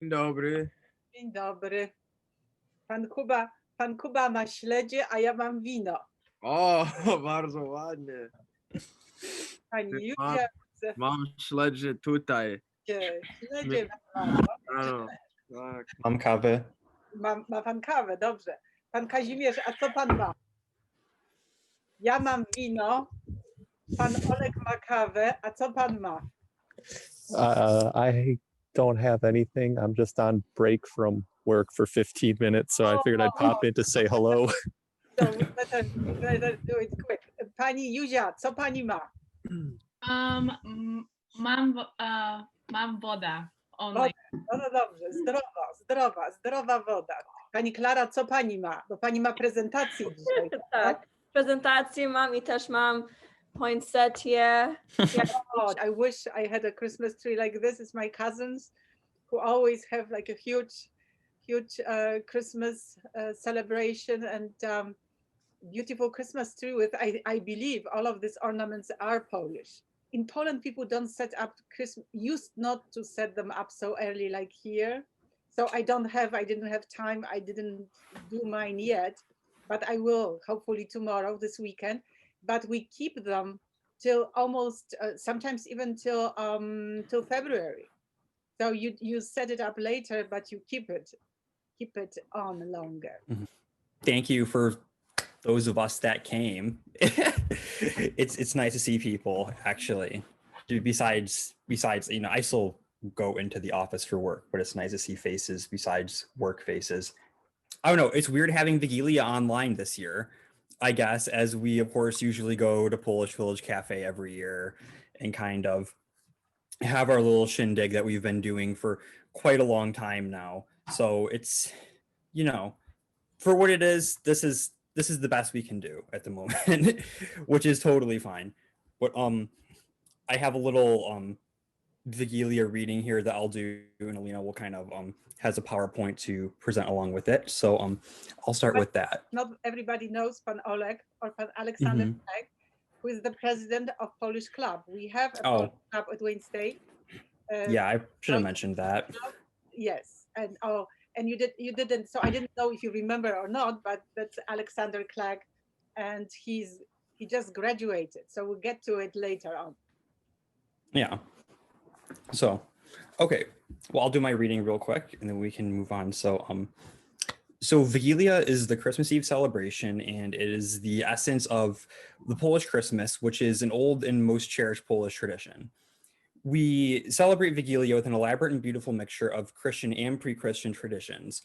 Dzień dobry. Dzień dobry. Pan Kuba ma śledzie, a ja mam wino. O, bardzo ładnie. Pani Mam, Julia chce mam śledzie tutaj. śledzie ma. Ano, tak. Mam kawę. Ma pan kawę, dobrze. Pan Kazimierz, a co pan ma? Ja mam wino, pan Olek ma kawę, a co pan ma? I don't have anything. I'm just on break from work for 15 minutes, so I figured I'd pop in to say hello. So we better do it quick. Pani Juzia, co pani ma? Mam woda. Only. No dobrze, zdrowa woda. Pani Klara, co pani ma? Bo pani ma prezentację dzisiaj. Tak, prezentację mam i też mam poinsettię. Oh, I wish I had a Christmas tree like this. It's my cousins who always have like a huge Christmas celebration and beautiful Christmas tree with, I believe all of these ornaments are Polish. In Poland, people don't set up Christmas, used not to set them up so early like here. So I didn't have time. I didn't do mine yet, but I will hopefully tomorrow, this weekend. But we keep them till almost, sometimes even till February. So you set it up later, but you keep it on longer. Thank you for those of us that came. It's nice to see people actually. Besides, I still go into the office for work, but it's nice to see faces besides work faces. I don't know. It's weird having Wigilia online this year, I guess, as we of course usually go to Polish Village Cafe every year and kind of have our little shindig that we've been doing for quite a long time now. So it's, for what it is, this is the best we can do at the moment, which is totally fine. But I have a little Wigilia reading here that I'll do, and Alina will kind of has a PowerPoint to present along with it. So I'll start with that. Not everybody knows Pan Oleg or Pan Alexander Oleg, who is the president of Polish Club. We have a Polish club at Wayne State. Yeah, I should have mentioned that. Yes, and you didn't. So I didn't know if you remember or not, but that's Alexander Clegg, and he just graduated. So we'll get to it later on. Yeah. So, okay. Well, I'll do my reading real quick, and then we can move on. So Wigilia is the Christmas Eve celebration, and it is the essence of the Polish Christmas, which is an old and most cherished Polish tradition. We celebrate Wigilia with an elaborate and beautiful mixture of Christian and pre-Christian traditions.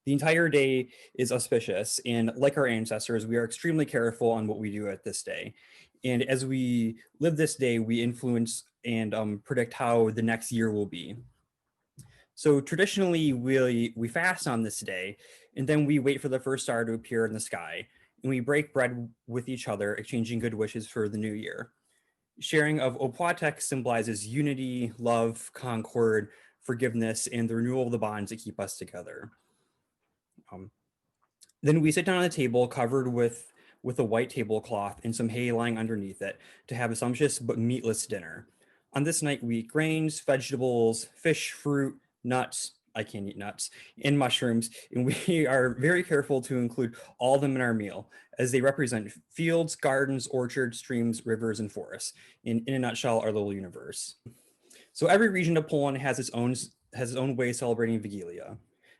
The entire day is auspicious, and like our ancestors, we are extremely careful on what we do at this day. And as we live this day, we influence and predict how the next year will be. So traditionally, we fast on this day, and then we wait for the first star to appear in the sky, and we break bread with each other, exchanging good wishes for the new year. Sharing of opłatek symbolizes unity, love, concord, forgiveness, and the renewal of the bonds that keep us together. Then we sit down at a table covered with a white tablecloth and some hay lying underneath it to have a sumptuous but meatless dinner. On this night, we eat grains, vegetables, fish, fruit, nuts. I can't eat nuts, and mushrooms, and we are very careful to include all of them in our meal, as they represent fields, gardens, orchards, streams, rivers, and forests, in a nutshell, our little universe. So every region of Poland has its own way of celebrating Wigilia.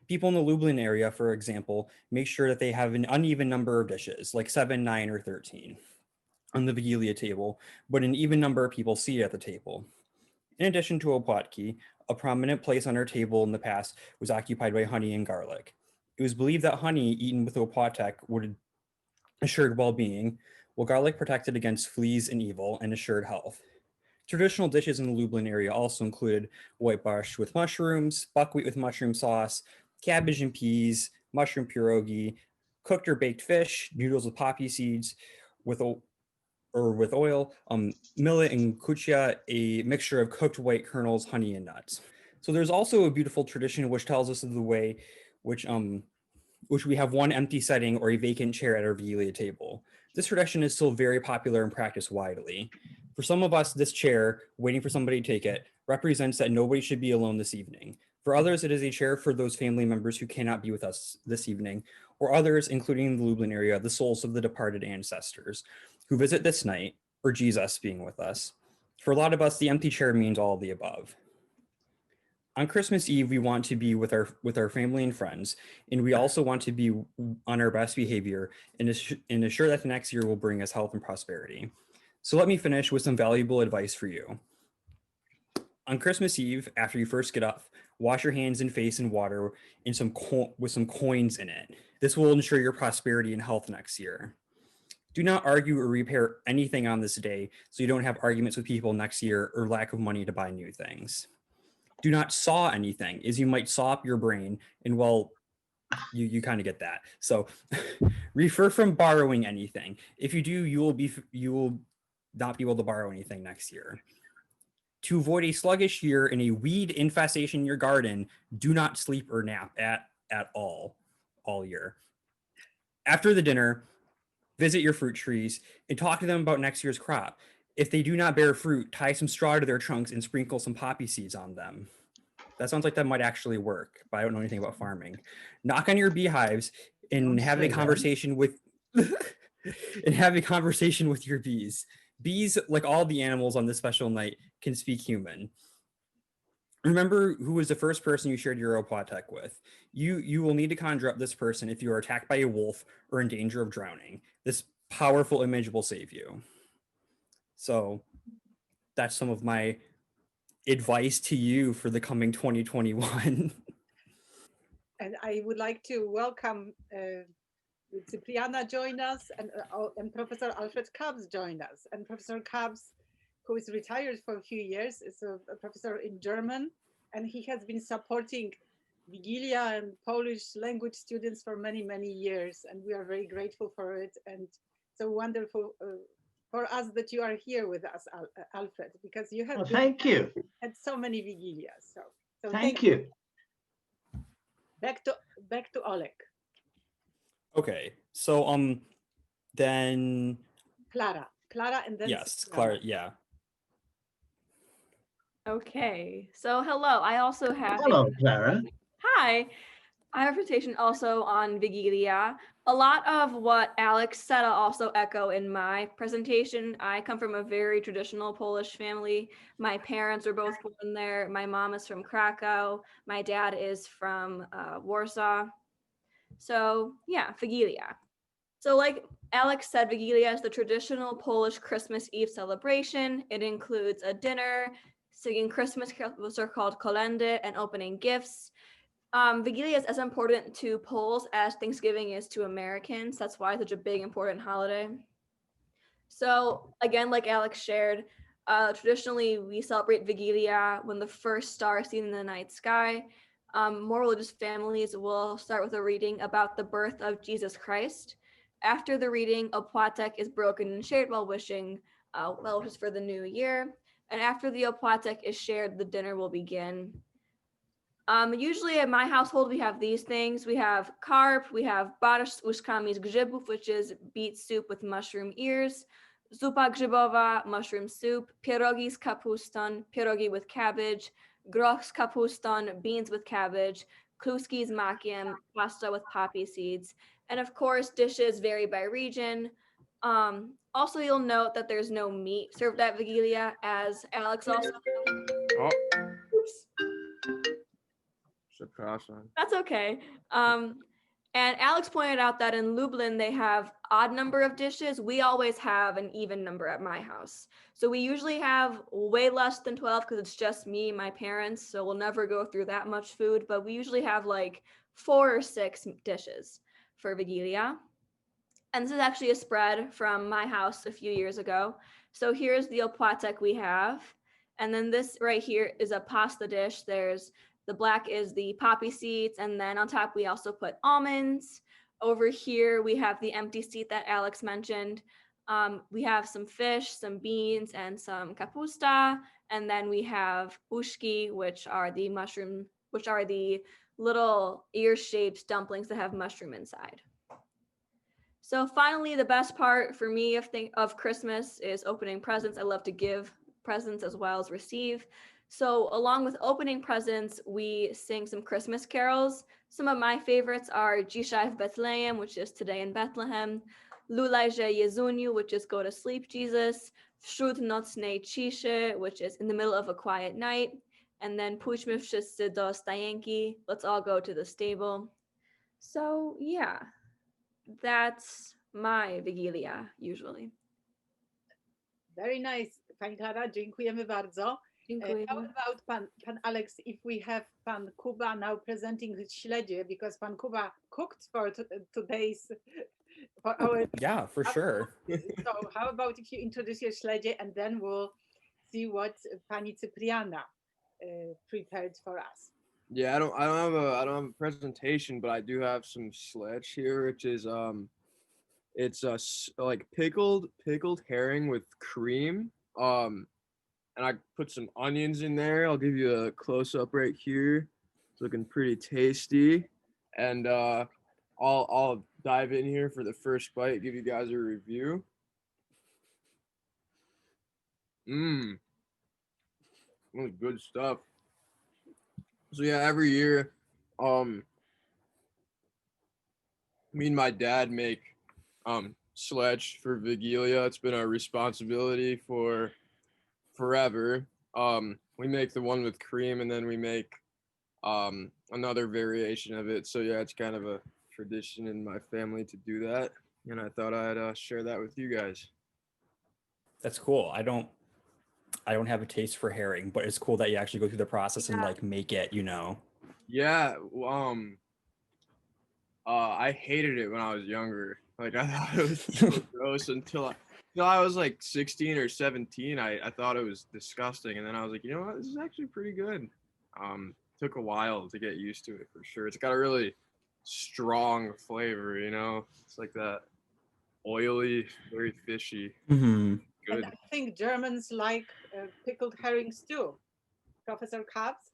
People in the Lublin area, for example, make sure that they have an uneven number of dishes, like 7, 9, or 13, on the Wigilia table, but an even number of people seated at the table. In addition to opłatki, a prominent place on our table in the past was occupied by honey and garlic. It was believed that honey eaten with opłatek would assure well-being, while garlic protected against fleas and evil and assured health. Traditional dishes in the Lublin area also included white borscht with mushrooms, buckwheat with mushroom sauce, cabbage and peas, mushroom pierogi, cooked or baked fish, noodles with poppy seeds, with oil, millet and kuchia, a mixture of cooked white kernels, honey, and nuts. So there's also a beautiful tradition which tells us of the way which we have one empty setting or a vacant chair at our Wigilia table. This tradition is still very popular and practiced widely. For some of us, this chair, waiting for somebody to take it, represents that nobody should be alone this evening. For others, it is a chair for those family members who cannot be with us this evening, or others, including the Lublin area, the souls of the departed ancestors who visit this night, or Jesus being with us. For a lot of us, the empty chair means all of the above. On Christmas Eve, we want to be with our family and friends, and we also want to be on our best behavior and assure that the next year will bring us health and prosperity. So let me finish with some valuable advice for you. On Christmas Eve, after you first get up, wash your hands and face in water with some coins in it. This will ensure your prosperity and health next year. Do not argue or repair anything on this day so you don't have arguments with people next year or lack of money to buy new things. Do not saw anything, as you might saw up your brain, and well, you kind of get that. So refer from borrowing anything. If you do, you will not be able to borrow anything next year. To avoid a sluggish year and a weed infestation in your garden, do not sleep or nap at all year. After the dinner, visit your fruit trees and talk to them about next year's crop. If they do not bear fruit, tie some straw to their trunks and sprinkle some poppy seeds on them. That sounds like that might actually work, but I don't know anything about farming. Knock on your beehives and have a conversation with your bees. Bees, like all the animals on this special night, can speak human. Remember who was the first person you shared your Opłatek with. You will need to conjure up this person if you are attacked by a wolf or in danger of drowning. This powerful image will save you. So that's some of my advice to you for the coming 2021. And I would like to welcome Cipriana join us and Professor Alfred Kabbs join us. And Professor Kabbs, who is retired for a few years, is a professor in German, and he has been supporting Wigilia and Polish language students for many, many years. And we are very grateful for it. And so wonderful for us that you are here with us, Alfred, because you have thank you. Had so many Wigilias. So thank you. Back to Oleg. Okay, so then Clara, and then yes, Clara, yeah. Okay, so hello. I also have Hello, Clara. Hi. I have a presentation also on Wigilia. A lot of what Alex said I'll also echo in my presentation. I come from a very traditional Polish family. My parents are both born there. My mom is from Krakow. My dad is from Warsaw. So yeah, Wigilia. So like Alex said, Wigilia is the traditional Polish Christmas Eve celebration. It includes a dinner, singing Christmas carols, which are called kolendy, and opening gifts. Wigilia is as important to Poles as Thanksgiving is to Americans. That's why it's such a big, important holiday. So again, like Alex shared, traditionally we celebrate Wigilia when the first star is seen in the night sky. More religious families will start with a reading about the birth of Jesus Christ. After the reading, Opłatek is broken and shared while wishing well wishes for the new year. And after the Opłatek is shared, the dinner will begin. Usually at my household, we have these things. We have carp, we have barszcz z uszkami z grzybów, which is beet soup with mushroom ears, zupa grzybowa, mushroom soup, pierogi z kapustą, pierogi with cabbage, groch z kapustą, beans with cabbage, kluski z makiem, pasta with poppy seeds, and of course, dishes vary by region. Also, you'll note that there's no meat served at Wigilia, as Alex also. Oh, Oops. przepraszam. That's okay. And Alex pointed out that in Lublin, they have odd number of dishes. We always have an even number at my house. So we usually have way less than 12 because it's just me and my parents. So we'll never go through that much food, but we usually have like 4 or 6 dishes for Wigilia. And this is actually a spread from my house a few years ago. So here's the Opłatek we have. And then this right here is a pasta dish. There's the black is the poppy seeds, and then on top we also put almonds. Over here we have the empty seat that Alex mentioned. We have some fish, some beans, and some kapusta, and then we have uszki, which are the little ear-shaped dumplings that have mushroom inside. So finally, the best part for me of Christmas is opening presents. I love to give presents as well as receive. So along with opening presents, we sing some Christmas carols. Some of my favorites are Dzisiaj w Bethlehem, which is Today in Bethlehem, Lulajże Jezuniu, which is Go to Sleep Jesus, Wśród nocnej ciszy, which is In the Middle of a Quiet Night, and then Pójdźmy wszyscy do stajenki, Let's all go to the stable. So yeah, that's my Wigilia usually. Very nice, Pani Klara, dziękujemy bardzo. Dziękuję. How about pan Alex, if we have Pan Kuba now presenting his śledzie, because Pan Kuba cooked for today's, for our, Yeah, for sure. so how about if you introduce your śledzie and then we'll see what Pani Cypriana prepared for us. Yeah, I don't have a presentation, but I do have some sledge here, which is it's like pickled herring with cream. And I put some onions in there. I'll give you a close up right here. It's looking pretty tasty. And I'll dive in here for the first bite, give you guys a review. Really good stuff. So yeah, every year, me and my dad make sledge for Wigilia. It's been our responsibility for forever. We make the one with cream, and then we make another variation of it. So yeah, it's kind of a tradition in my family to do that, and I thought I'd share that with you guys. That's cool. I don't have a taste for herring, but it's cool that you actually go through the process and like make it, you know. Yeah, I hated it when I was younger. Like I thought it was so gross until I was like 16 or 17. I thought it was disgusting, and then I was like, you know what, this is actually pretty good. Took a while to get used to it for sure. It's got a really strong flavor, you know. It's like that oily, very fishy. Mm-hmm. Good. And I think Germans like pickled herrings too. Professor Katz,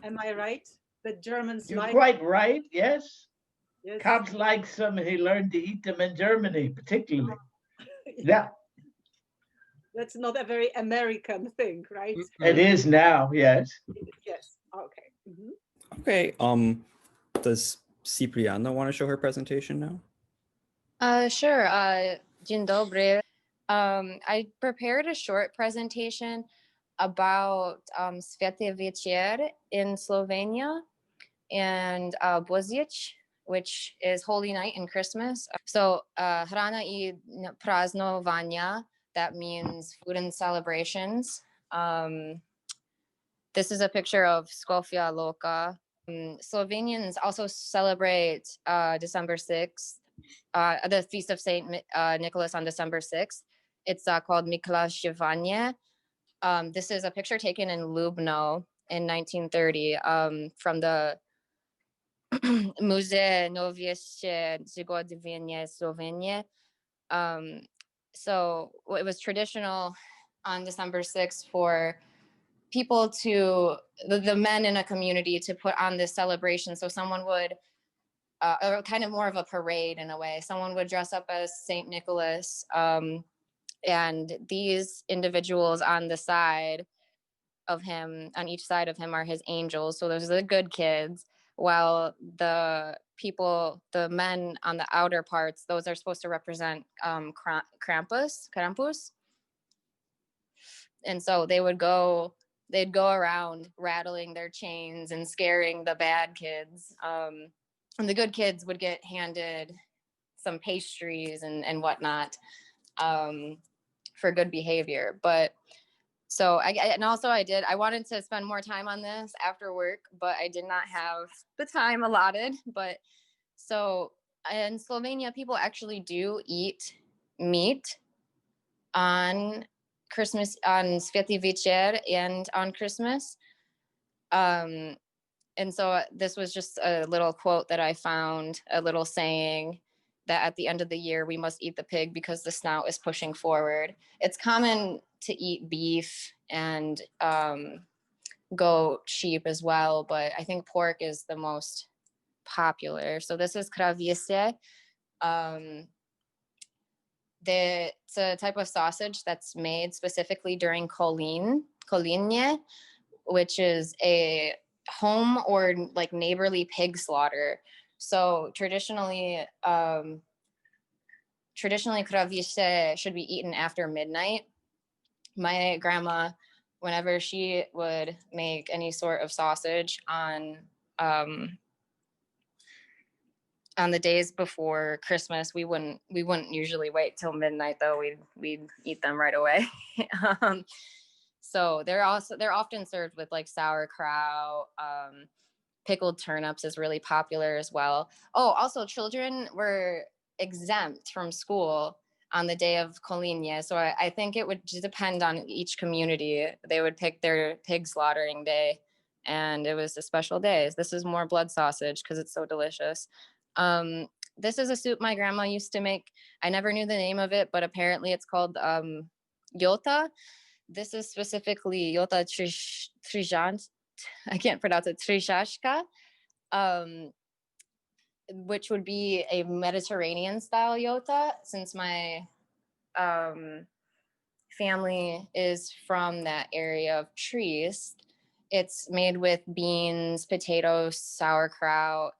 am I right? The Germans You're like. quite right. Yes. Yes. Katz likes them. He learned to eat them in Germany, particularly. Yeah. That's not a very American thing, right? It is now. Yes. Yes. Okay. Mhm. Okay. Does Cipriana want to show her presentation now? Sure. Dzień dobry. I prepared a short presentation about Święty Wieczór in Slovenia and Božić, which is Holy Night and Christmas. So hrana I praznovania, that means food and celebrations. This is a picture of Skofia Loka. Slovenians also celebrate December 6th, the Feast of Saint Nicholas on December 6th. It's called Miklasjevanje. This is a picture taken in Lubno in 1930 from the Muze Novieście Zygodowienie Slovenie. So it was traditional on December 6th for people to, the men in a community to put on this celebration. So someone would, or kind of more of a parade in a way, someone would dress up as Saint Nicholas. And these individuals on the side of him, on each side of him, are his angels. So those are the good kids, while the people, the men on the outer parts, those are supposed to represent Krampus. And so they'd go around rattling their chains and scaring the bad kids. And the good kids would get handed some pastries and whatnot for good behavior. But so I wanted to spend more time on this after work, but I did not have the time allotted. But so in Slovenia, people actually do eat meat on Christmas, on Święty Wieczór, and on Christmas. And so this was just a little quote that I found, a little saying that at the end of the year, we must eat the pig because the snout is pushing forward. It's common to eat beef and goat, sheep as well, but I think pork is the most popular. So this is krawiece. it's a type of sausage that's made specifically during Kolinie, which is a home or like neighborly pig slaughter. So traditionally krawice should be eaten after midnight. My grandma, whenever she would make any sort of sausage on the days before Christmas, we wouldn't usually wait till midnight though. We'd eat them right away. So they're often served with like sauerkraut. Pickled turnips is really popular as well. Oh, also children were exempt from school on the day of Kolinie. So I think it would depend on each community. They would pick their pig slaughtering day, and it was a special day. This is more blood sausage because it's so delicious. This is a soup my grandma used to make. I never knew the name of it, but apparently it's called Yota. This is specifically Yota Trijant. I can't pronounce it. Trijashka, which would be a Mediterranean style Yota, since my family is from that area of Trieste. It's made with beans, potatoes, sauerkraut.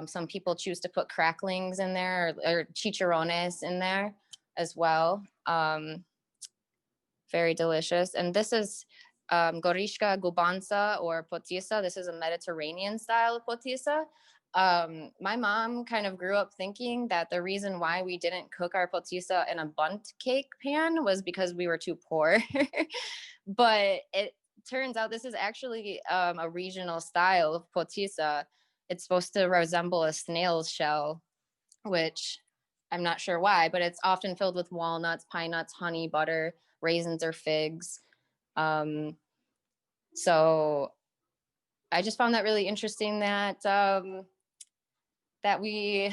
Some people choose to put cracklings in there or chicharrones in there as well. Very delicious. And this is gorishka gubanca or potisa. This is a Mediterranean style potisa. My mom kind of grew up thinking that the reason why we didn't cook our potisa in a bundt cake pan was because we were too poor. But it turns out this is actually a regional style of potisa. It's supposed to resemble a snail's shell, which I'm not sure why, but it's often filled with walnuts, pine nuts, honey, butter, raisins, or figs. So I just found that really interesting that that we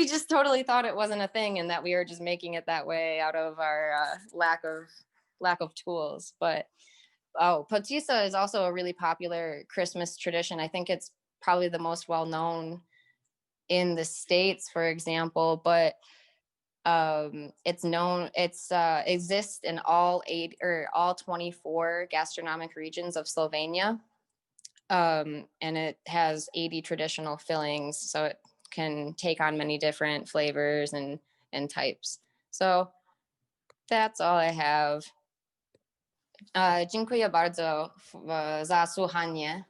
just totally thought it wasn't a thing, and that we were just making it that way out of our lack of tools. But potisa is also a really popular Christmas tradition. I think it's probably the most well known in the States, for example, but exists in all 24 gastronomic regions of Slovenia. And it has 80 traditional fillings, so it can take on many different flavors and types. So that's all I have. Dziękuję bardzo za słuchanie.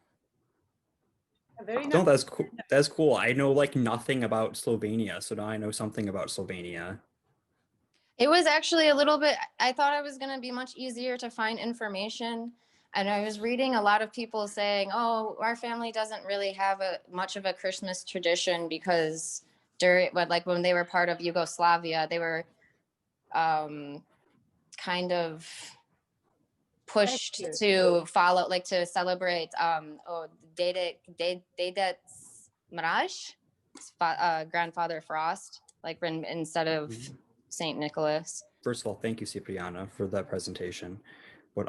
Very No, nice. that's cool. That's cool. I know like nothing about Slovenia, so now I know something about Slovenia. It was actually a little bit, I thought it was going to be much easier to find information. And I was reading a lot of people saying, oh, our family doesn't really have much of a Christmas tradition because when they were part of Yugoslavia, they were kind of pushed to follow, like to celebrate Deda Mraj, Grandfather Frost, like instead of Saint Nicholas. First of all, thank you, Cipriana, for that presentation. But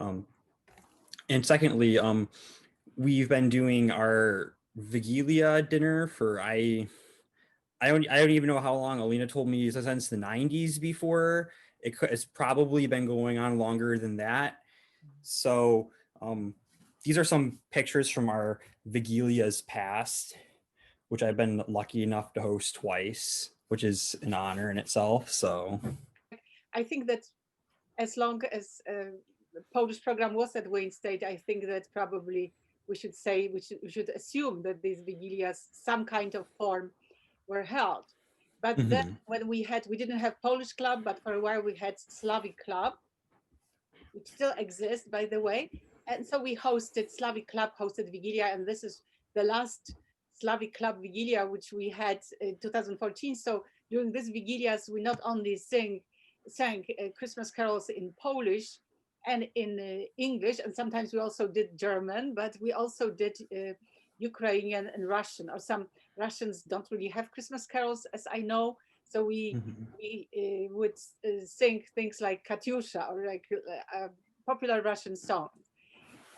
and secondly, we've been doing our Wigilia dinner for I don't even know how long. Alina told me since the 90s before. It's probably been going on longer than that. So these are some pictures from our Wigilias past, which I've been lucky enough to host twice, which is an honor in itself. So I think that as long as the Polish program was at Wayne State, I think that probably we should assume that these Wigilias, some kind of form, were held. But then when we didn't have Polish club, but for a while we had Slavic club, which still exists, by the way. And so Slavic club hosted Wigilia, and this is the last Slavic club Wigilia, which we had in 2014. So during this Wigilias, we not only sang Christmas carols in Polish and in English, and sometimes we also did German, but we also did Ukrainian and Russian, or some Russians don't really have Christmas carols, as I know. So we would sing things like Katyusha or like popular Russian songs.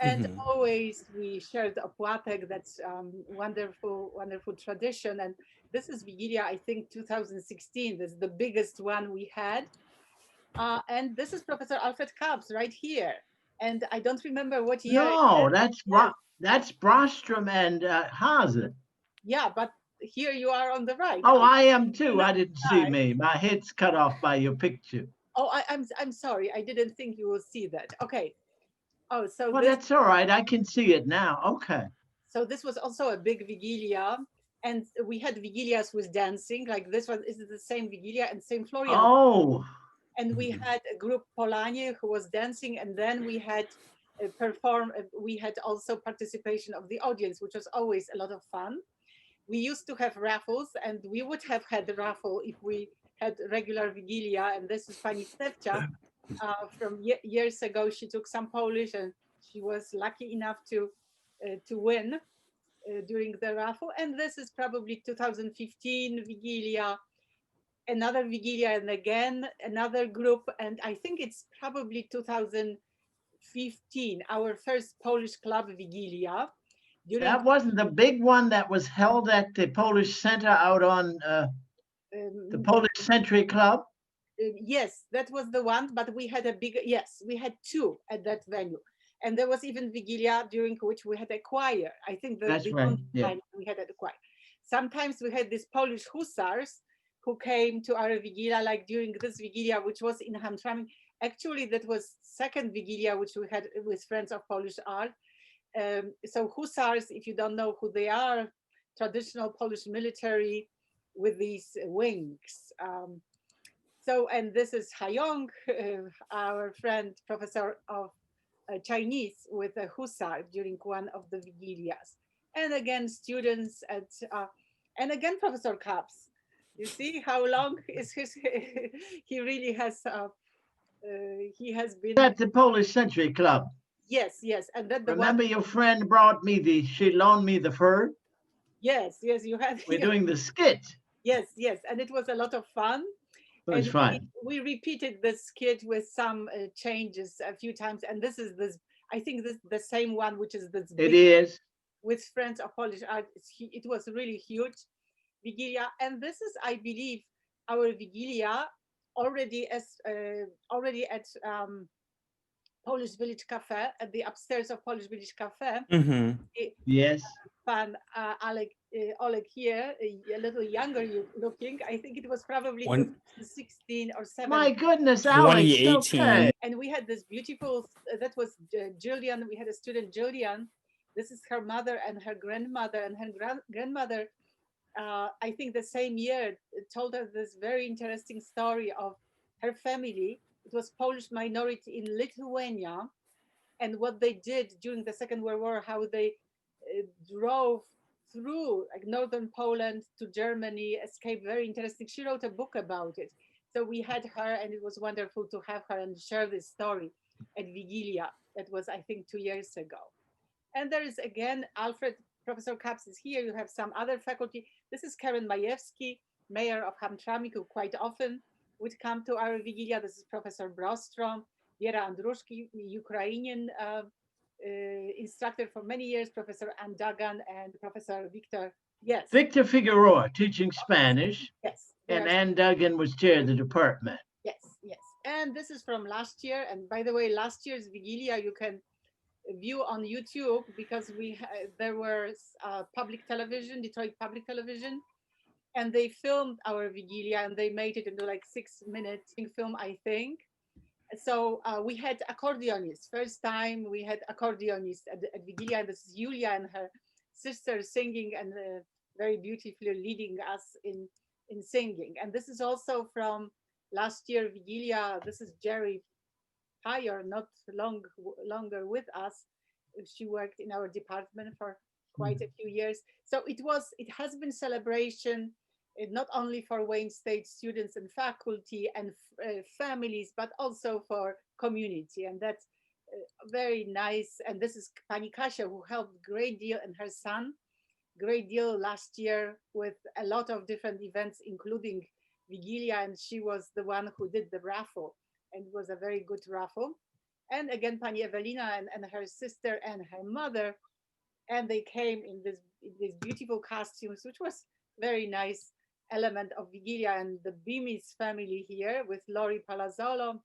And Mhm. always we shared opłatek. That's wonderful, wonderful tradition. And this is Wigilia, I think 2016. This is the biggest one we had. And this is Professor Alfred Kaps right here. And I don't remember what year. No, Yes. that's Brostrom and Hase. Yeah, but here you are on the right. Oh, Alfred. I am too. I didn't see Right. me. My head's cut off by your picture. Oh, I'm sorry. I didn't think you will see that. Okay. Oh, so Well, this that's all right. I can see it now. Okay. so this was also a big Wigilia, and we had Wigilias with dancing. Like this one is the same Wigilia and same Florian. Oh, And we had a group Polanie who was dancing, and then we had we had also participation of the audience, which was always a lot of fun. We used to have raffles, and we would have had the raffle if we had regular Wigilia. And this is Pani Stefcia from years ago. She took some Polish, and she was lucky enough to win during the raffle. And this is probably 2015 Wigilia, another Wigilia, and again another group. And I think it's probably 2015, our first Polish club Wigilia. that wasn't the big one that was held at the Polish Center out on the Polish Century Club. Yes, that was the one, but we had a big, yes, we had two at that venue. And there was even Wigilia during which we had a choir. I think That's the right, only yeah. time we had a choir. Sometimes we had these Polish hussars who came to our Wigilia, like during this Wigilia, which was in Hamtramck. Actually, that was second Wigilia, which we had with Friends of Polish Art. So hussars, if you don't know who they are, traditional Polish military with these wings. So, and this is Hayong, our friend, professor of Chinese with a hussar during one of the Wigilias. And again, students at, and again, Professor Kaps. You see how long is his, he really has, he has been. At the Polish Century Club. Yes, yes. And that the Remember one, your friend brought me she loaned me the fur? yes, yes, you had. We're doing the skit. Yes, yes. And it was a lot of fun. It was And fun. we repeated the skit with some changes a few times. And this is this, I think this the same one, which is this. It is. With Friends of Polish Art. It was really huge Wigilia. And this is, I believe, our Wigilia already at Polish Village Cafe, at the upstairs of Polish Village Cafe. Mhm. Yes. Pan Oleg here, a little younger looking. I think it was probably 16 or 17. My goodness, Alex. 2018. Okay. And we had this beautiful, that was Jillian. We had a student, Jillian. This is her mother and her grandmother. And her grandmother, I think the same year, told us this very interesting story of her family. It was Polish minority in Lithuania. And what they did during the Second World War, how they drove through like northern Poland to Germany, escaped. Very interesting. She wrote a book about it. So we had her, and it was wonderful to have her and share this story at Wigilia. That was, I think, 2 years ago. And there is again, Alfred, Professor Kaps is here. You have some other faculty. This is Karen Majewski, mayor of Hamtramck, who quite often would come to our Wigilia. This is Professor Brostrom, Viera Andrushki, Ukrainian instructor for many years, Professor Andagan and Professor Victor. Yes. Victor Figueroa teaching Spanish. Yes. And Ann Duggan was chair of the department. Yes, yes. And this is from last year. And by the way, last year's Wigilia you can view on YouTube because there was public television, Detroit Public Television, and they filmed our Wigilia and they made it into like 6-minute film, I think. So we had accordionists. First time we had accordionists at Wigilia. This is Julia and her sister singing and very beautifully leading us in singing. And this is also from last year Wigilia. This is Jerry Higher, not longer with us. She worked in our department for quite a few years. So it has been celebration not only for Wayne State students and faculty and families, but also for community. And that's very nice. And this is Pani Kasia, who helped great deal, and her son, great deal last year with a lot of different events, including Wigilia. And she was the one who did the raffle, and it was a very good raffle. and again Pani Ewelina and her sister and her mother, and they came in these beautiful costumes, which was very nice element of Wigilia, and the Bimis family here with Lori Palazzolo,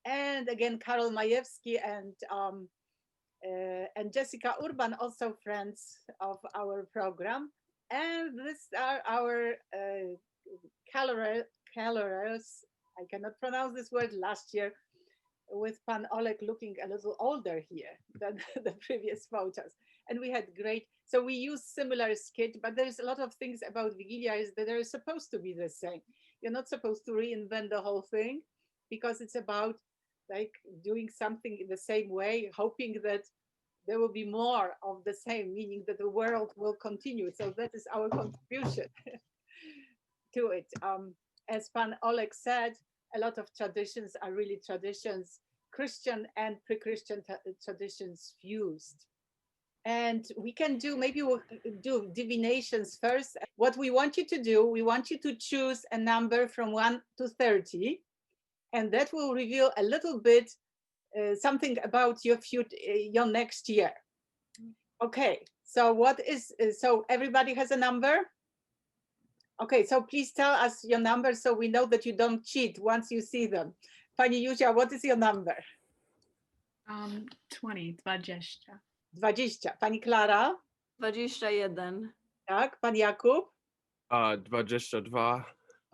and again Karol Majewski and Jessica Urban, also friends of our program. And these are our colorers. I cannot pronounce this word, last year, with Pan Oleg looking a little older here than the previous photos. And we had great, so we use similar skit, but there's a lot of things about Wigilia is that they're supposed to be the same. You're not supposed to reinvent the whole thing, because it's about like doing something in the same way, hoping that there will be more of the same, meaning that the world will continue. So that is our contribution to it. As Pan Oleg said, a lot of traditions are really traditions, Christian and pre-Christian traditions fused. And we can do, maybe we'll do divinations first. What we want you to do, we want you to choose a number from 1 to 30, and that will reveal a little bit something about your future, your next year. Okay, so what is, so everybody has a number? Okay, so please tell us your number so we know that you don't cheat once you see them. Pani Józia, what is your number? 20, 20. 20. Pani Klara? 21. Tak, pan Jakub? 22.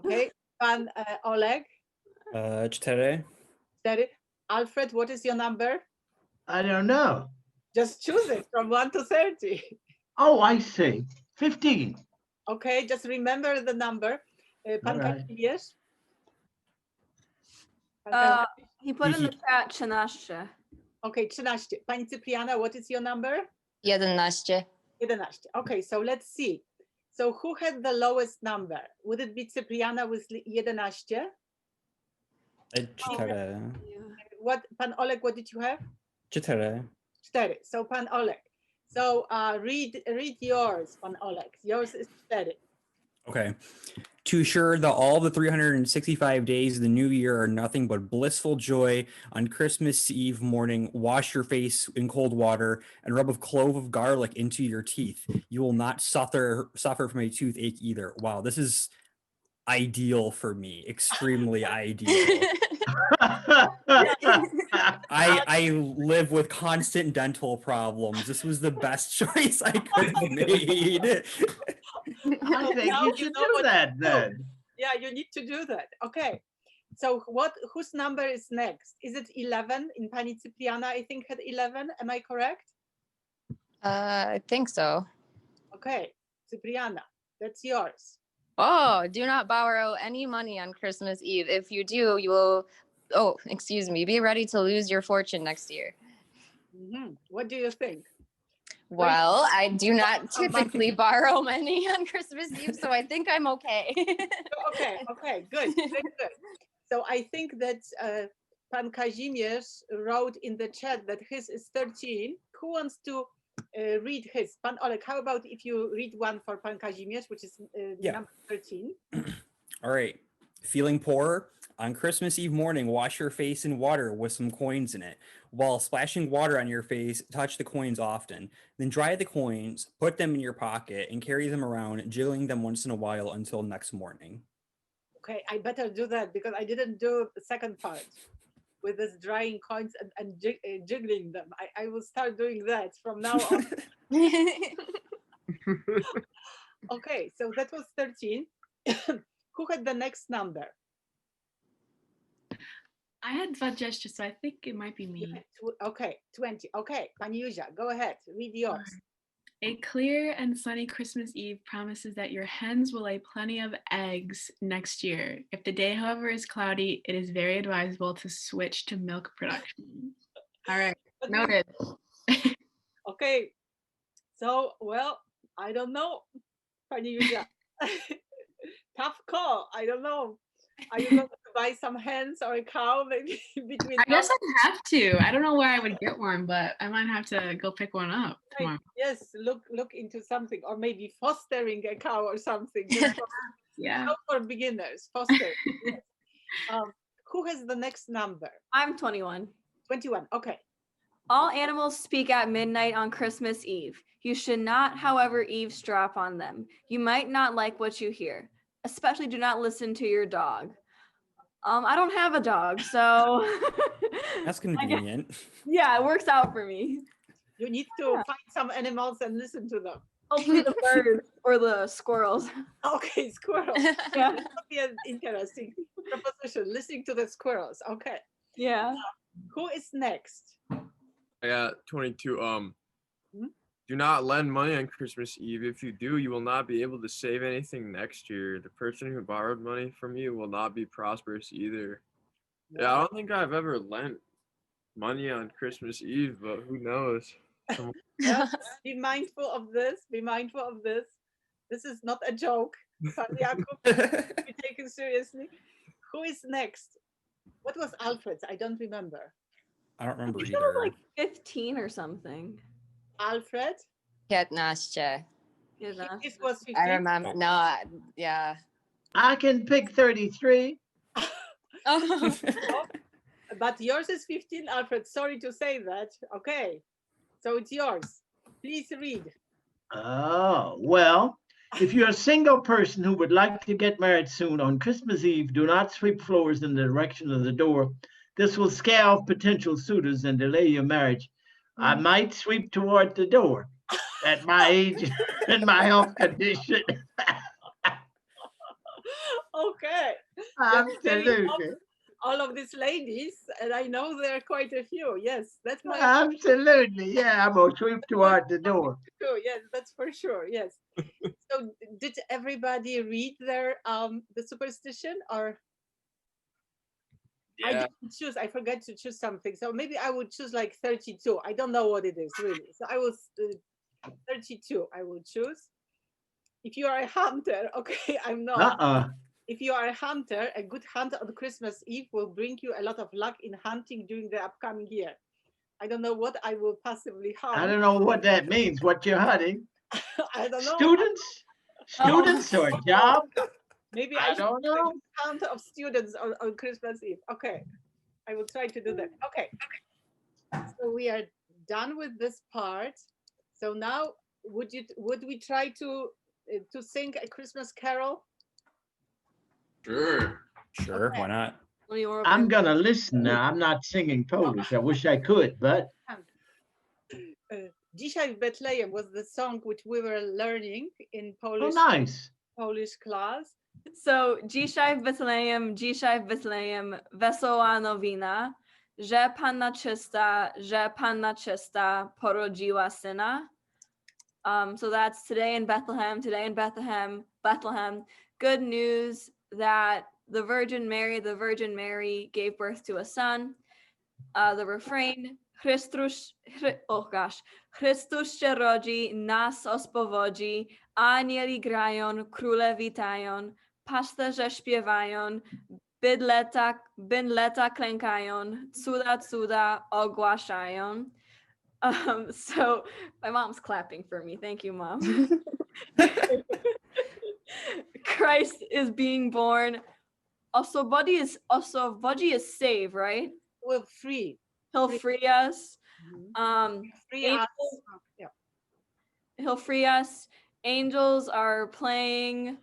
Okay, pan Oleg? 4. 4. Alfred, what is your number? I don't know. Just choose it from 1 to 30. Oh, I see. 15. Okay, just remember the number. Pan All right. Kazimierz? He put in the chat 13. Okay, 13. Pani Cypriana, what is your number? 11. 11. Okay, so let's see. So who had the lowest number? Would it be Cypriana with 11? 4. What, Pan Oleg, what did you have? 4. 4. So Pan Oleg. So read yours, Pan Oleg. Yours is 4. Okay. To assure that all the 365 days of the new year are nothing but blissful joy, on Christmas Eve morning, wash your face in cold water and rub a clove of garlic into your teeth. You will not suffer from a toothache either. Wow, this is ideal for me. Extremely ideal. I live with constant dental problems. This was the best choice I could have made. I think now you you should know do what that to do. then. Yeah, you need to do that. Okay. So whose number is next? Is it 11? In Pani Cypriana, I think, had 11. Am I correct? I think so. Okay. Cypriana, that's yours. Oh, do not borrow any money on Christmas Eve. If you do, you will, oh, excuse me, be ready to lose your fortune next year. Mm-hmm. What do you think? Well, I do not typically borrow money on Christmas Eve, so I think I'm okay. Okay, good. So I think that Pan Kazimierz wrote in the chat that his is 13. Who wants to read his? Pan Oleg, how about if you read one for Pan Kazimierz, which is number 13? All right. Feeling poor? On Christmas Eve morning, wash your face in water with some coins in it. While splashing water on your face, touch the coins often. Then dry the coins, put them in your pocket, and carry them around, jiggling them once in a while until next morning. Okay, I better do that because I didn't do the second part with this drying coins and jiggling them. I will start doing that from now on. Okay, so that was 13. Who had the next number? I had 20, so I think it might be me. Okay, 20. Okay, Pani Józia, go ahead, read yours. A clear and sunny Christmas Eve promises that your hens will lay plenty of eggs next year. If the day, however, is cloudy, it is very advisable to switch to milk production. All right, noted. Okay, so, well, I don't know, Pani Józia. Tough call, I don't know. Are you going to buy some hens or a cow maybe between? I guess I have to. I don't know where I would get one, but I might have to go pick one up tomorrow. Yes, look into something, or maybe fostering a cow or something. Yeah. Not for beginners, fostering. Yes. Who has the next number? I'm 21. 21. Okay. All animals speak at midnight on Christmas Eve. You should not, however, eavesdrop on them. You might not like what you hear. Especially do not listen to your dog. I don't have a dog, so That's convenient. yeah, it works out for me. You need to find some animals and listen to them. Hopefully the birds or the squirrels. Okay, squirrels. Yeah. That would be an interesting proposition. Listening to the squirrels. Okay. Yeah. Who is next? I got 22. Hmm? Do not lend money on Christmas Eve. If you do, you will not be able to save anything next year. The person who borrowed money from you will not be prosperous either. Yeah, I don't think I've ever lent money on Christmas Eve, but who knows? Yeah, be mindful of this. Be mindful of this. This is not a joke. Father Jakub, be taken seriously. Who is next? What was Alfred's? I don't remember. I don't remember I think it was either. like 15 or something. Alfred? 15. Yeah. This was 15. I remember. No, yeah. I can pick 33. Oh. But yours is 15, Alfred. Sorry to say that. Okay. So it's yours. Please read. Oh, well, if you're a single person who would like to get married soon on Christmas Eve, do not sweep floors in the direction of the door. This will scare off potential suitors and delay your marriage. I might sweep toward the door at my age and my health condition. Okay. Absolutely. All of these ladies, and I know there are quite a few. Yes, that's my Absolutely. Yeah, I'm going to sweep toward the door. too. Yes, that's for sure. Yes. So did everybody read their the superstition, or I Yeah. didn't choose? I forgot to choose something. So maybe I would choose like 32. I don't know what it is really. So I was 32. I will choose. If you are a hunter, okay, I'm not. If you are a hunter, a good hunt on Christmas Eve will bring you a lot of luck in hunting during the upcoming year. I don't know what I will possibly hunt. I don't know what that means, what you're hunting. I don't know. Students or a job? Maybe I don't know. Hunt of students on Christmas Eve. Okay, I will try to do that. Okay, so we are done with this part. So now, would we try to sing a Christmas carol? Sure. Sure, why not? I'm going to listen now. I'm not singing Polish. I wish I could, but. Dzisiaj w Betlejem was the song which we were learning in Polish. Oh, nice. Polish class. So, dzisiaj w Betlejem, wesoła nowina, że Panna czysta porodziła syna. So that's today in Bethlehem, Bethlehem, good news that the Virgin Mary gave birth to a son. The refrain, Chrystus się rodzi, nas ospowodzi, anieli grają, króle witają, pasterze śpiewają, bydleta klękają, cuda ogłaszają. So my mom's clapping for me. Thank you, Mom. Christ is being born. Oswobodzi is save, right? Well, free. He'll free us. Free us. Yeah. He'll free us. Angels are playing.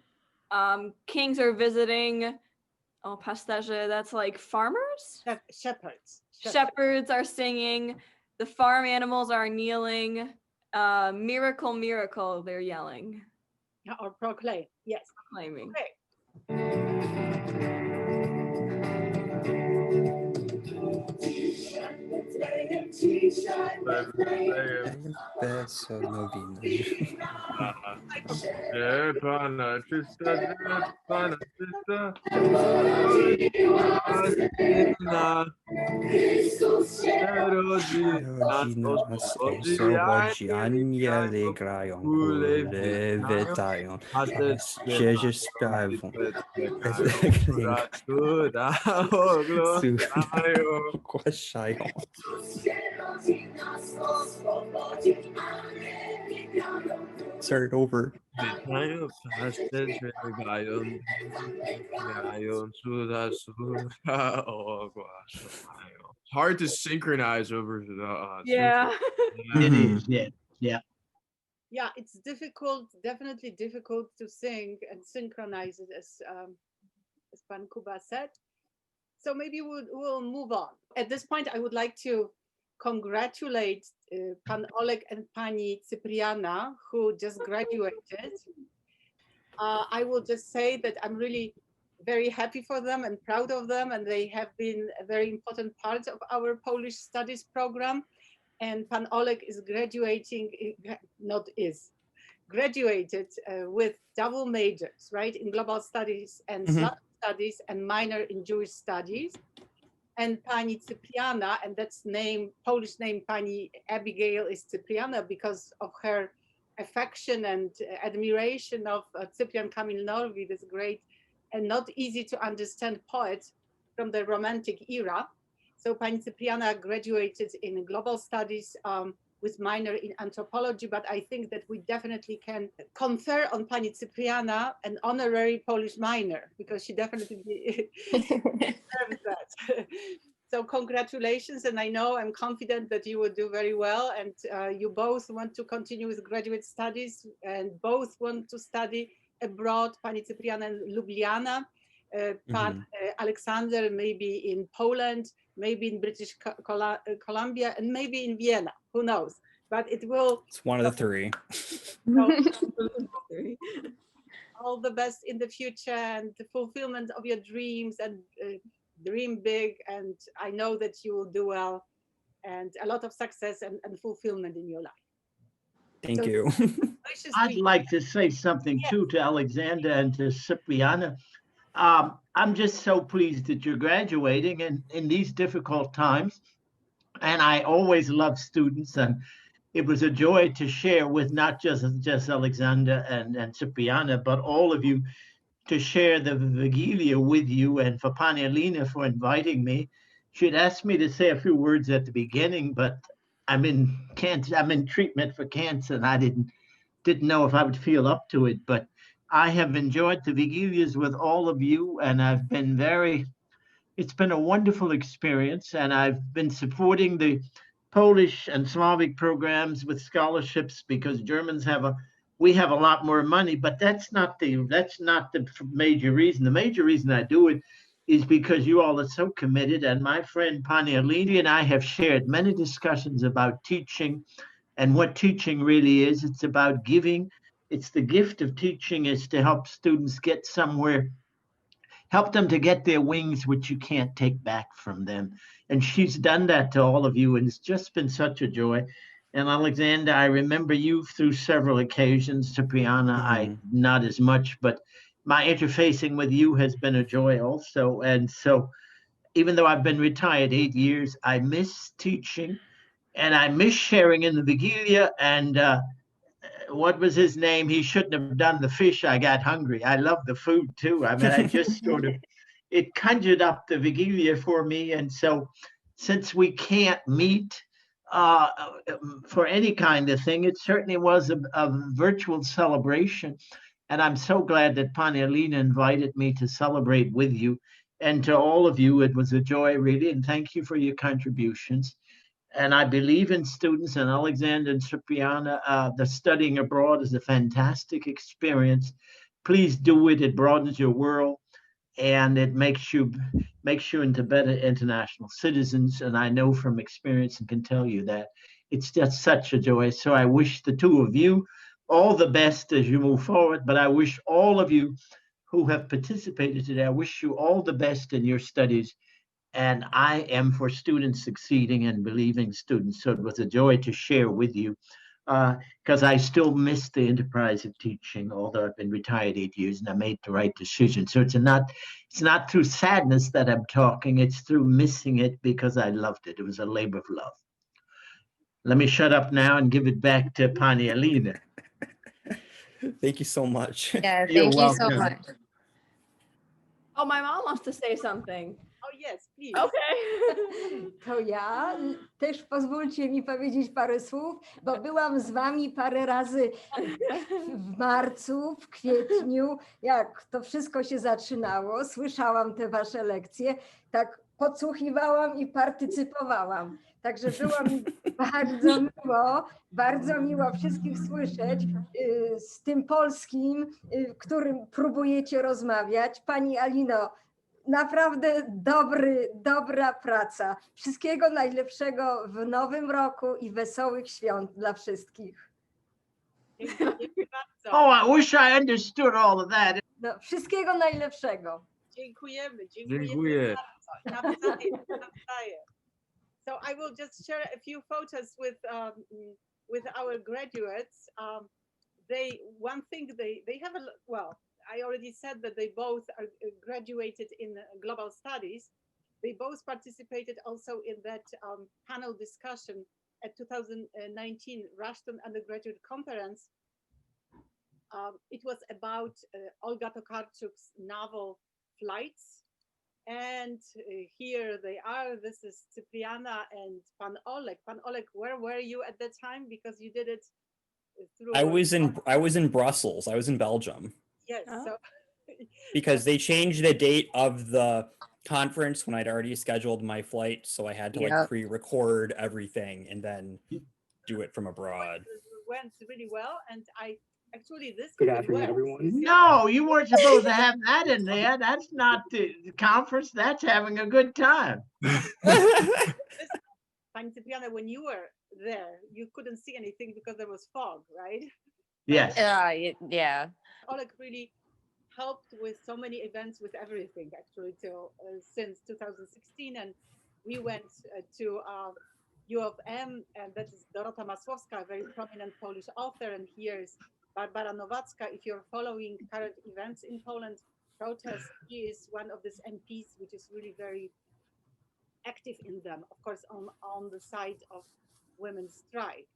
Kings are visiting. Oh, pasterze, that's like farmers? Shepherds. Shepherds are singing. The farm animals are kneeling. Miracle, miracle, they're yelling. Yeah, or proclaim. Yes. Proclaiming. Okay. Wesoło nowiny. Że Pana czysta, Rodzina nas oswobodzi, aniele grają, króle witają, księży śpiewają, cuda ogłaszają. start it over. Witają paszczę drgają, drgają, cuda córa ogłaszają. Hard to synchronize over the Yeah. It is, yeah, yeah. Yeah, it's difficult, definitely difficult to sing and synchronize it as Pan Kuba said. So maybe we'll move on. At this point, I would like to congratulate Pan Oleg and Pani Cypriana, who just graduated. I will just say that I'm really very happy for them and proud of them, and they have been a very important part of our Polish studies program. And Pan Oleg is graduating, graduated with double majors, right, in global studies and Slavic studies and minor in Jewish studies. And Pani Cypriana, and that's name, Polish name Pani Abigail is Cypriana because of her affection and admiration of Cyprian Kamil Norwid, this great and not easy to understand poet from the Romantic era. So Pani Cypriana graduated in global studies with minor in anthropology, but I think that we definitely can confer on Pani Cypriana an honorary Polish minor because she definitely deserves that. So congratulations, and I know I'm confident that you will do very well, and you both want to continue with graduate studies and both want to study abroad, Pani Cypriana in Ljubljana, Pan Alexander maybe in Poland, maybe in British Columbia, and maybe in Vienna, who knows? But it will. It's one of the three. All the best in the future and the fulfillment of your dreams, and dream big. And I know that you will do well, and a lot of success and fulfillment in your life. Thank you. I'd like to say something too to Alexander and to Cipriana. I'm just so pleased that you're graduating in these difficult times. And I always love students, and it was a joy to share with not just Alexander and Cipriana, but all of you, to share the Wigilia with you, and for Pani Alina for inviting me. She'd asked me to say a few words at the beginning, but I'm in treatment for cancer, and I didn't know if I would feel up to it. But I have enjoyed the Wigilias with all of you, and I've been it's been a wonderful experience, and I've been supporting the Polish and Slavic programs with scholarships because Germans we have a lot more money, but that's not the major reason. The major reason I do it is because you all are so committed, and my friend Pani Alini and I have shared many discussions about teaching and what teaching really is. It's about giving. It's the gift of teaching is to help students get somewhere, help them to get their wings, which you can't take back from them. And she's done that to all of you, and it's just been such a joy. And Alexander, I remember you through several occasions. Cipriana, I not as much, but my interfacing with you has been a joy also. And so even though I've been retired 8 years, I miss teaching, and I miss sharing in the Wigilia. And what was his name? He shouldn't have done the fish. I got hungry. I love the food too. I mean, I just sort of, it conjured up the Wigilia for me. And so since we can't meet for any kind of thing, it certainly was a virtual celebration. And I'm so glad that Pani Alina invited me to celebrate with you. And to all of you, it was a joy, really. And thank you for your contributions. And I believe in students, and Alexander and Cipriana, the studying abroad is a fantastic experience. Please do it. It broadens your world, and it makes you into better international citizens. And I know from experience and can tell you that it's just such a joy. So I wish the two of you all the best as you move forward. But I wish all of you who have participated today, I wish you all the best in your studies. And I am for students succeeding and believing students. So it was a joy to share with you, because I still miss the enterprise of teaching, although I've been retired 8 years and I made the right decision. So it's not through sadness that I'm talking, it's through missing it because I loved it. It was a labor of love. Let me shut up now and give it back to Pani Alina. Thank you so much. Yeah, You're thank you so welcome. much. Oh, my mom wants to say something. Oh yes, please. Okay. To ja też pozwólcie mi powiedzieć parę słów, bo byłam z wami parę razy w marcu, w kwietniu, jak to wszystko się zaczynało. Słyszałam te wasze lekcje, tak podsłuchiwałam i partycypowałam. Także było mi bardzo miło wszystkich słyszeć z tym polskim, którym próbujecie rozmawiać. Pani Alino, naprawdę dobra praca. Wszystkiego najlepszego w nowym roku i wesołych świąt dla wszystkich. Dziękuję bardzo. Oh, I wish I understood all of that. No, wszystkiego najlepszego. Dziękujemy. Dziękuję. Nawzajem. So I will just share a few photos with our graduates. One thing they have I already said that they both are graduated in global studies. They both participated also in that panel discussion at 2019 Rushton Undergraduate Conference. It was about Olga Tokarczuk's novel Flights. And here they are. This is Cypriana and Pan Oleg. Pan Oleg, where were you at that time? Because you did it through. I was in Brussels. I was in Belgium. Yes. Oh. So because they changed the date of the conference when I'd already scheduled my flight, so I had to like pre-record everything and then do it from abroad. It went really well, and I actually this. Good afternoon, everyone. No, you weren't supposed to have that in there. That's not the conference. That's having a good time. Pani Cypriana, when you were there, you couldn't see anything because there was fog, right? Yes. Yeah. Oleg really helped with so many events, with everything actually till since 2016, and we went to U of M, and that is Dorota Masłowska, a very prominent Polish author, and here's Barbara Nowacka. If you're following current events in Poland, protests, she is one of these MPs, which is really very active in them, of course, on the side of women's strike.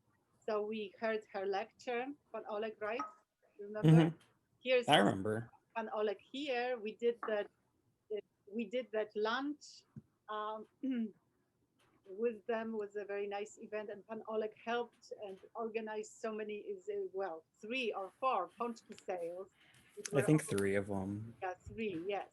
So we heard her lecture, Pan Oleg, right? Remember? Mm-hmm. Here's I remember. Pan Oleg here. We did that lunch with them. Was a very nice event, and Pan Oleg helped and organized so many, 3 or 4 pączki sales. I think 3 of them. Yeah, 3, yes.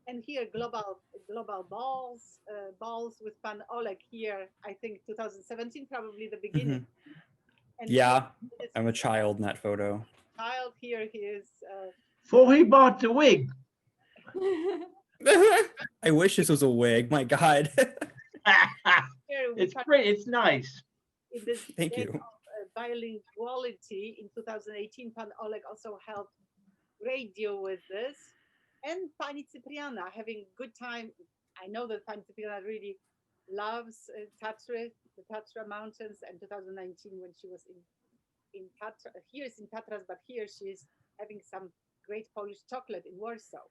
And here global balls with Pan Oleg here, I think 2017, probably the beginning. Mm-hmm. And yeah, I'm a child in that photo. Child here, he is. Before he bought the wig. I wish this was a wig. My God. It's pretty. It's nice. In this Thank you. Bilinguality in 2018, Pan Oleg also helped great deal with this. And Pani Cypriana having good time. I know that Pani Cypriana really loves Tatra, the Tatra Mountains, and 2019 when she was in Tatra, here is in Tatras, but here she's having some great Polish chocolate in Warsaw.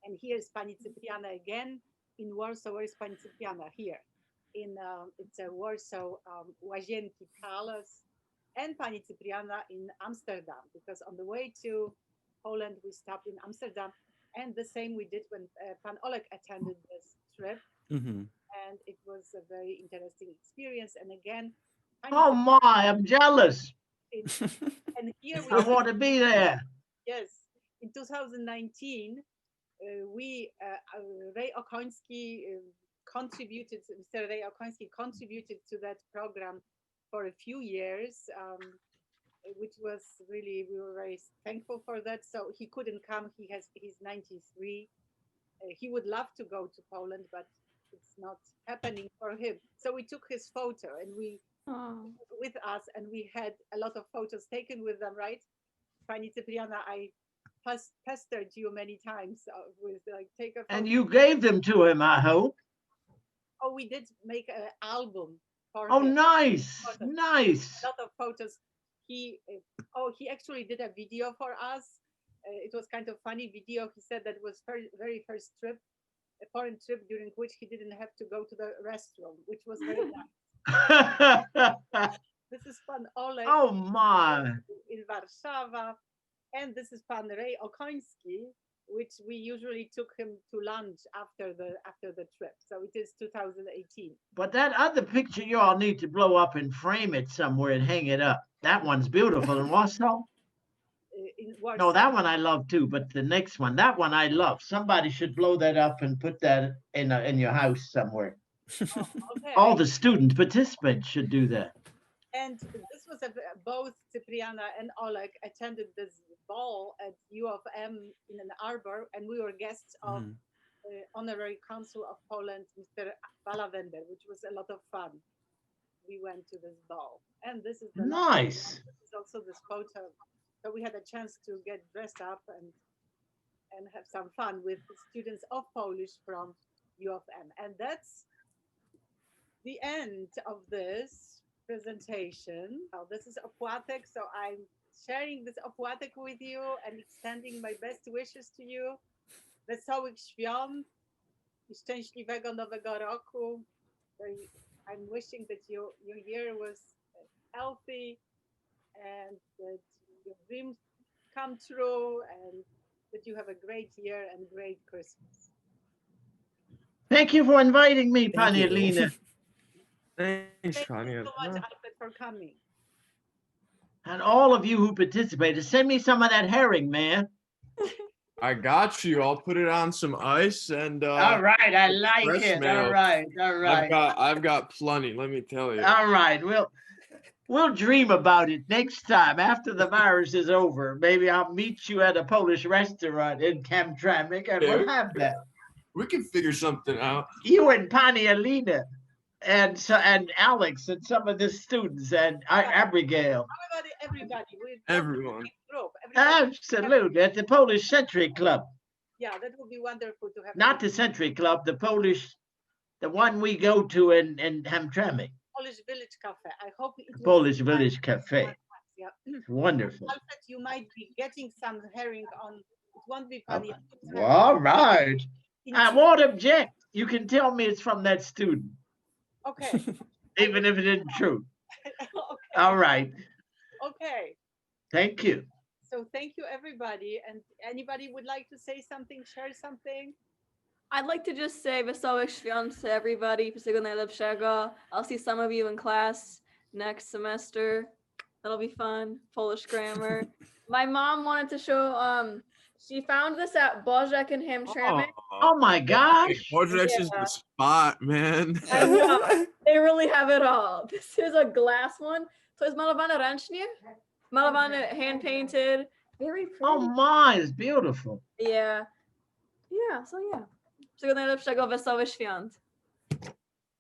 And here's Pani Cypriana again in Warsaw. Where is Pani Cypriana? Here. It's a Warsaw Łazienki Palace. And Pani Cypriana in Amsterdam, because on the way to Poland, we stopped in Amsterdam. And the same we did when Pan Oleg attended this trip. Mm-hmm. And it was a very interesting experience. And again, oh my, I'm jealous. And here I want to be there. Yes, in 2019, Ray Okoński contributed. Mr. Ray Okoński contributed to that program for a few years, which was really, we were very thankful for that. So he couldn't come. He's 93. He would love to go to Poland, but it's not happening for him. So we took his photo and with us, and we had a lot of photos taken with them, right? Pani Cypriana, I pestered you many times with take a photo. And you gave them to him, I hope. Oh, we did make an album for him. Oh, nice, nice. A lot of photos. He actually did a video for us. It was kind of funny video. He said that was very first trip, a foreign trip during which he didn't have to go to the restroom, which was very nice. This is Pan Oleg. Oh my! In Warszawa, and this is Pan Ray Okoński. which we usually took him to lunch after the trip. So it is 2018. But that other picture you all need to blow up and frame it somewhere and hang it up. That one's beautiful in Warsaw. In Warsaw. No, that one I love too, but the next one, that one I love. Somebody should blow that up and put that in your house somewhere. Oh, okay. All the student participants should do that. And this was both Cipriana and Oleg attended this ball at U of M in an arbor, and we were guests of Honorary Consul of Poland, Mr. Balavender, which was a lot of fun. We went to this ball, and this is the nice. This is also this photo. So we had a chance to get dressed up and have some fun with the students of Polish from U of M. And that's the end of this presentation. Oh, this is opłatek, so I'm sharing this opłatek with you and extending my best wishes to you. Wesołych świąt i szczęśliwego nowego roku. So I'm wishing that your year was healthy and that your dreams come true and that you have a great year and great Christmas. Thank you for inviting me, Thank Pani you. Alina. Thanks, Thank you Tanya. so much, Alfred, for coming. And all of you who participated, send me some of that herring, man. I got you. I'll put it on some ice and All right, I like fresh it. mail. All right, all right. I've got plenty, let me tell you. All right, we'll dream about it next time after the virus is over. Maybe I'll meet you at a Polish restaurant in Hamtramck and we'll have that. We can figure something out. You and Pani Alina and Alex and some of the students and Abigail. Everybody. Everyone. Absolutely, at the Polish Century Club. Yeah, that would be wonderful to have. Not the Century Club, the one we go to in Hamtramck. Polish Village Cafe. I hope it will Polish Village Cafe. Yeah. Wonderful. Alfred, you might be getting some herring on. It won't be funny. All right. I won't object. You can tell me it's from that student. Okay. Even if it isn't true. Okay. All right. Okay. Thank you. So thank you, everybody. And anybody would like to say something, share something? I'd like to just say Wesołych Świąt to everybody. Wszystkiego najlepszego. I'll see some of you in class next semester. That'll be fun. Polish grammar. My mom wanted to show, she found this at Bożek in Hamtramck. Oh my gosh. Bożek's is the spot, man. I know. They really have it all. This is a glass one. So it's malowane ręcznie. Malowane, hand painted. Very pretty. Oh my, it's beautiful. Yeah. Yeah, so yeah. Wszystkiego najlepszego, Wesołych Świąt.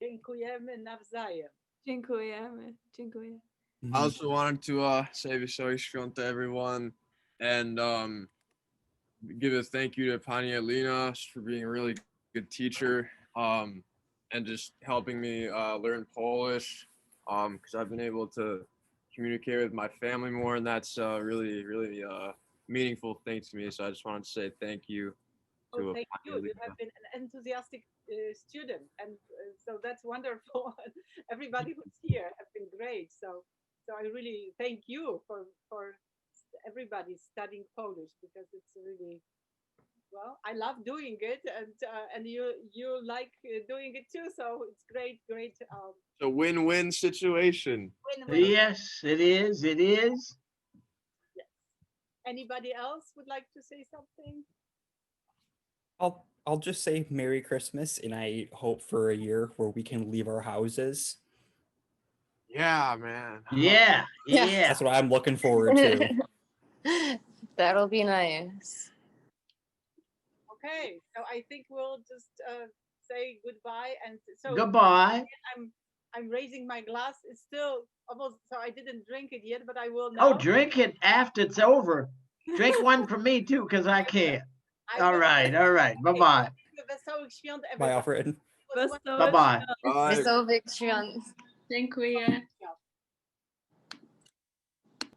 Dziękujemy nawzajem. Dziękujemy. Dziękuję. I also wanted to say Wesołych Świąt to everyone and give a thank you to Pani Alina for being a really good teacher and just helping me learn Polish because I've been able to communicate with my family more, and that's really meaningful thing to me. So I just wanted to say thank you. Oh, thank you. You have been an enthusiastic student, and so that's wonderful. Everybody who's here have been great. So I really thank you for everybody studying Polish because it's really, well, I love doing it, and you like doing it too. So it's great. It's a win-win situation. Win-win. Yes, it is. It is. Yes. Anybody else would like to say something? I'll just say Merry Christmas, and I hope for a year where we can leave our houses. Yeah, man. Yeah. That's what I'm looking forward to. That'll be nice. Okay, so I think we'll just say goodbye, and so Goodbye. I'm raising my glass. It's still almost, so I didn't drink it yet, but I will now. Oh, drink it after it's over. Drink one for me too, because I can't. All right. Bye-bye. Bye, Alfred. Bye-bye. Wesołych Świąt. Dziękuję.